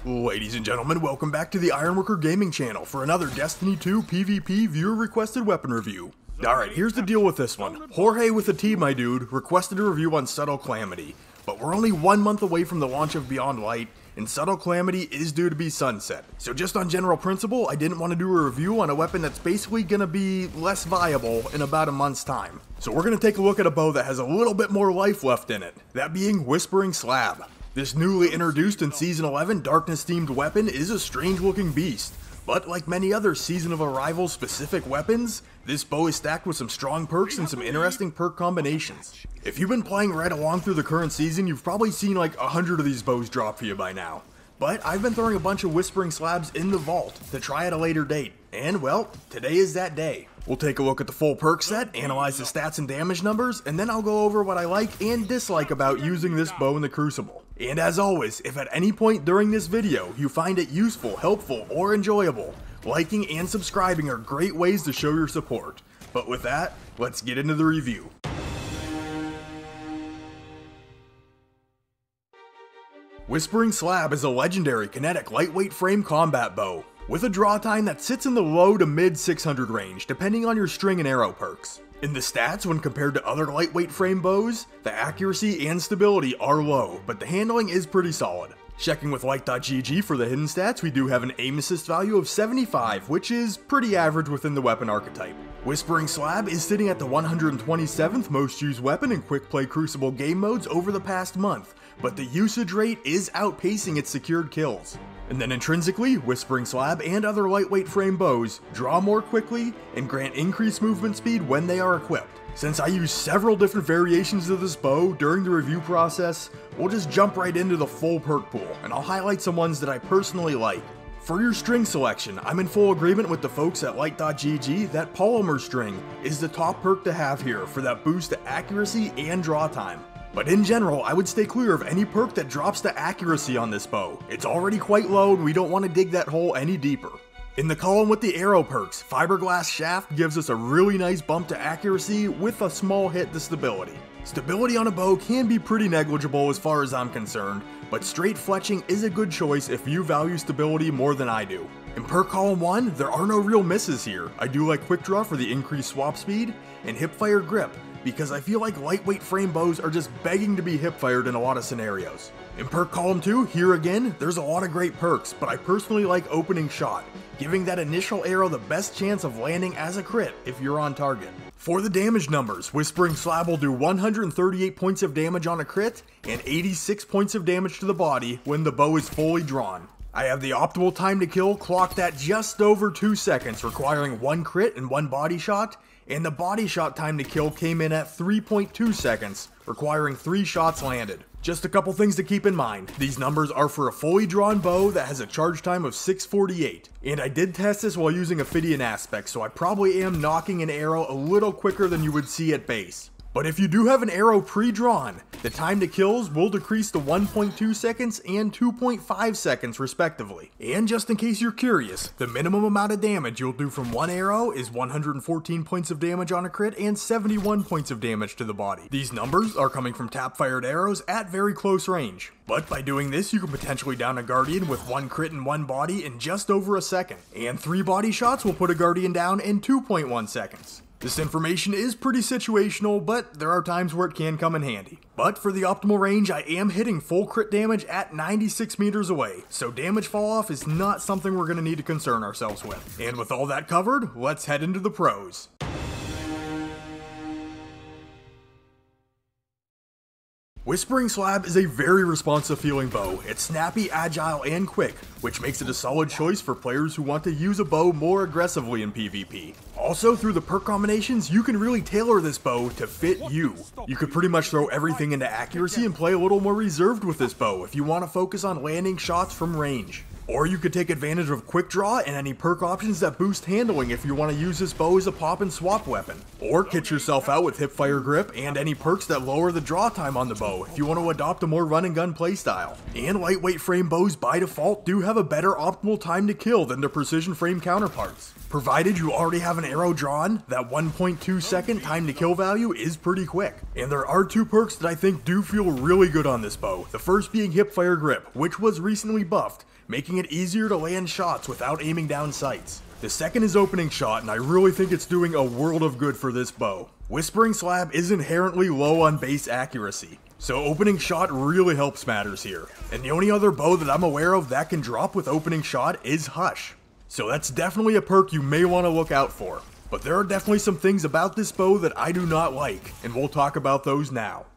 Ladies and gentlemen, welcome back to the Ironworker Gaming channel for another Destiny 2 PvP viewer requested weapon review. Alright, here's the deal with this one. Jorge with a T, my dude, requested a review on Subtle Calamity, but we're only 1 month away from the launch of Beyond Light, and Subtle Calamity is due to be sunset. So just on general principle, I didn't want to do a review on a weapon that's basically going to be less viable in about a month's time. So we're going to take a look at a bow that has a little bit more life left in it, that being Whispering Slab. This newly introduced in Season 11 Darkness-themed weapon is a strange-looking beast, but like many other Season of Arrival specific weapons, this bow is stacked with some strong perks and some interesting perk combinations. If you've been playing right along through the current season, you've probably seen like 100 of these bows drop for you by now. But I've been throwing a bunch of Whispering Slabs in the vault to try at a later date, and well, today is that day. We'll take a look at the full perk set, analyze the stats and damage numbers, and then I'll go over what I like and dislike about using this bow in the Crucible. And as always, if at any point during this video you find it useful, helpful, or enjoyable, liking and subscribing are great ways to show your support. But with that, let's get into the review. Whispering Slab is a legendary kinetic lightweight frame combat bow, with a draw time that sits in the low to mid 600 range depending on your string and arrow perks. In the stats, when compared to other lightweight frame bows, the accuracy and stability are low, but the handling is pretty solid. Checking with Light.gg for the hidden stats, we do have an aim assist value of 75, which is pretty average within the weapon archetype. Whispering Slab is sitting at the 127th most used weapon in quick play Crucible game modes over the past month, but the usage rate is outpacing its secured kills. And then intrinsically, Whispering Slab and other lightweight frame bows draw more quickly and grant increased movement speed when they are equipped. Since I use several different variations of this bow during the review process, we'll just jump right into the full perk pool, and I'll highlight some ones that I personally like. For your string selection, I'm in full agreement with the folks at Light.gg that Polymer String is the top perk to have here for that boost to accuracy and draw time. But in general, I would stay clear of any perk that drops the accuracy on this bow. It's already quite low and we don't want to dig that hole any deeper. In the column with the arrow perks, Fiberglass Shaft gives us a really nice bump to accuracy with a small hit to stability. Stability on a bow can be pretty negligible as far as I'm concerned, but straight fletching is a good choice if you value stability more than I do. In perk column 1, there are no real misses here. I do like Quick Draw for the increased swap speed, and Hipfire Grip, because I feel like lightweight frame bows are just begging to be hip-fired in a lot of scenarios. In perk column 2, here again, there's a lot of great perks, but I personally like Opening Shot, giving that initial arrow the best chance of landing as a crit if you're on target. For the damage numbers, Whispering Slab will do 138 points of damage on a crit, and 86 points of damage to the body when the bow is fully drawn. I have the optimal time to kill clocked at just over 2 seconds, requiring 1 crit and 1 body shot, and the body shot time to kill came in at 3.2 seconds, requiring 3 shots landed. Just a couple things to keep in mind. These numbers are for a fully drawn bow that has a charge time of 648, and I did test this while using Ophidian Aspect, so I probably am knocking an arrow a little quicker than you would see at base. But if you do have an arrow pre-drawn, the time to kills will decrease to 1.2 seconds and 2.5 seconds respectively. And just in case you're curious, the minimum amount of damage you'll do from one arrow is 114 points of damage on a crit and 71 points of damage to the body. These numbers are coming from tap-fired arrows at very close range. But by doing this, you can potentially down a Guardian with 1 crit and 1 body in just over a second. And 3 body shots will put a Guardian down in 2.1 seconds. This information is pretty situational, but there are times where it can come in handy. But for the optimal range, I am hitting full crit damage at 96 meters away, so damage fall off is not something we're going to need to concern ourselves with. And with all that covered, let's head into the pros. Whispering Slab is a very responsive feeling bow. It's snappy, agile, and quick, which makes it a solid choice for players who want to use a bow more aggressively in PvP. Also, through the perk combinations, you can really tailor this bow to fit you. You could pretty much throw everything into accuracy and play a little more reserved with this bow if you want to focus on landing shots from range. Or you could take advantage of Quick Draw and any perk options that boost handling if you want to use this bow as a pop and swap weapon. Or kit yourself out with Hipfire Grip and any perks that lower the draw time on the bow if you want to adopt a more run and gun playstyle. And lightweight frame bows by default do have a better optimal time to kill than their precision frame counterparts. Provided you already have an arrow drawn, that 1.2 second time to kill value is pretty quick. And there are 2 perks that I think do feel really good on this bow, the first being Hipfire Grip, which was recently buffed, making it easier to land shots without aiming down sights. The second is opening shot, and I really think it's doing a world of good for this bow. Whispering Slab is inherently low on base accuracy, so opening shot really helps matters here. And the only other bow that I'm aware of that can drop with opening shot is Hush. So that's definitely a perk you may want to look out for. But there are definitely some things about this bow that I do not like, and we'll talk about those now.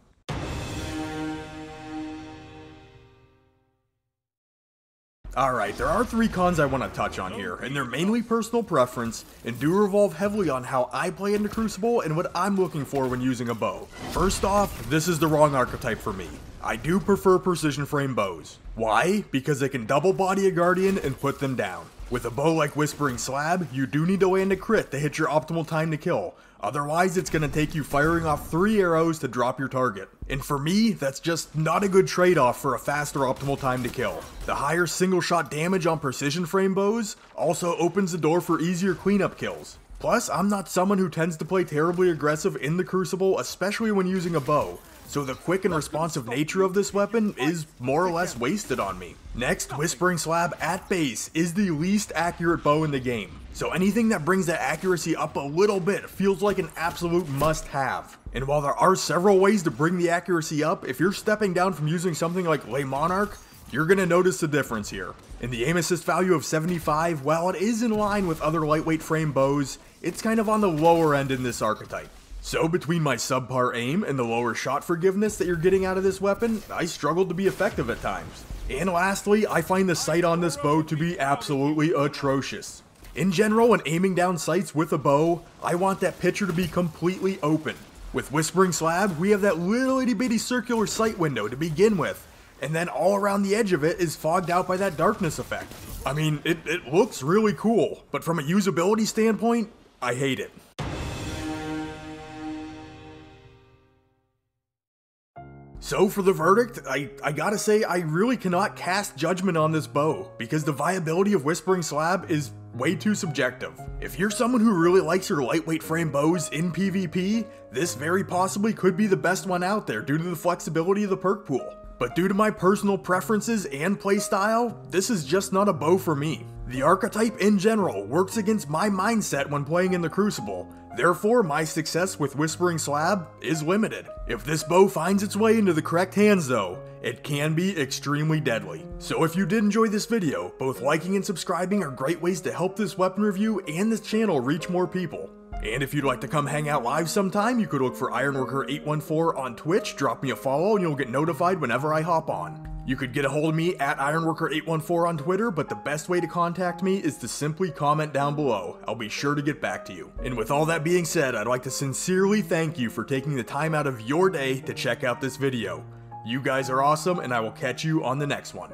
Alright, there are 3 cons I want to touch on here, and they're mainly personal preference, and do revolve heavily on how I play into Crucible and what I'm looking for when using a bow. First off, this is the wrong archetype for me. I do prefer precision frame bows. Why? Because they can double body a Guardian and put them down. With a bow like Whispering Slab, you do need to land a crit to hit your optimal time to kill. Otherwise, it's going to take you firing off 3 arrows to drop your target. And for me, that's just not a good trade-off for a faster optimal time to kill. The higher single shot damage on precision frame bows also opens the door for easier cleanup kills. Plus, I'm not someone who tends to play terribly aggressive in the Crucible, especially when using a bow. So the quick and responsive nature of this weapon is more or less wasted on me. Next, Whispering Slab at base is the least accurate bow in the game. So anything that brings that accuracy up a little bit feels like an absolute must-have. And while there are several ways to bring the accuracy up, if you're stepping down from using something like Lay Monarch, you're going to notice the difference here. In the aim assist value of 75, while it is in line with other lightweight frame bows, it's kind of on the lower end in this archetype. So between my subpar aim and the lower shot forgiveness that you're getting out of this weapon, I struggled to be effective at times. And lastly, I find the sight on this bow to be absolutely atrocious. In general, when aiming down sights with a bow, I want that picture to be completely open. With Whispering Slab, we have that little itty bitty circular sight window to begin with, and then all around the edge of it is fogged out by that darkness effect. I mean, it looks really cool, but from a usability standpoint, I hate it. So for the verdict, I gotta say I really cannot cast judgment on this bow, because the viability of Whispering Slab is way too subjective. If you're someone who really likes your lightweight frame bows in PvP, this very possibly could be the best one out there due to the flexibility of the perk pool. But due to my personal preferences and playstyle, this is just not a bow for me. The archetype in general works against my mindset when playing in the Crucible, therefore my success with Whispering Slab is limited. If this bow finds its way into the correct hands though, it can be extremely deadly. So if you did enjoy this video, both liking and subscribing are great ways to help this weapon review and this channel reach more people. And if you'd like to come hang out live sometime, you could look for Ironworker814 on Twitch, drop me a follow, and you'll get notified whenever I hop on. You could get a hold of me at Ironworker814 on Twitter, but the best way to contact me is to simply comment down below. I'll be sure to get back to you. And with all that being said, I'd like to sincerely thank you for taking the time out of your day to check out this video. You guys are awesome, and I will catch you on the next one.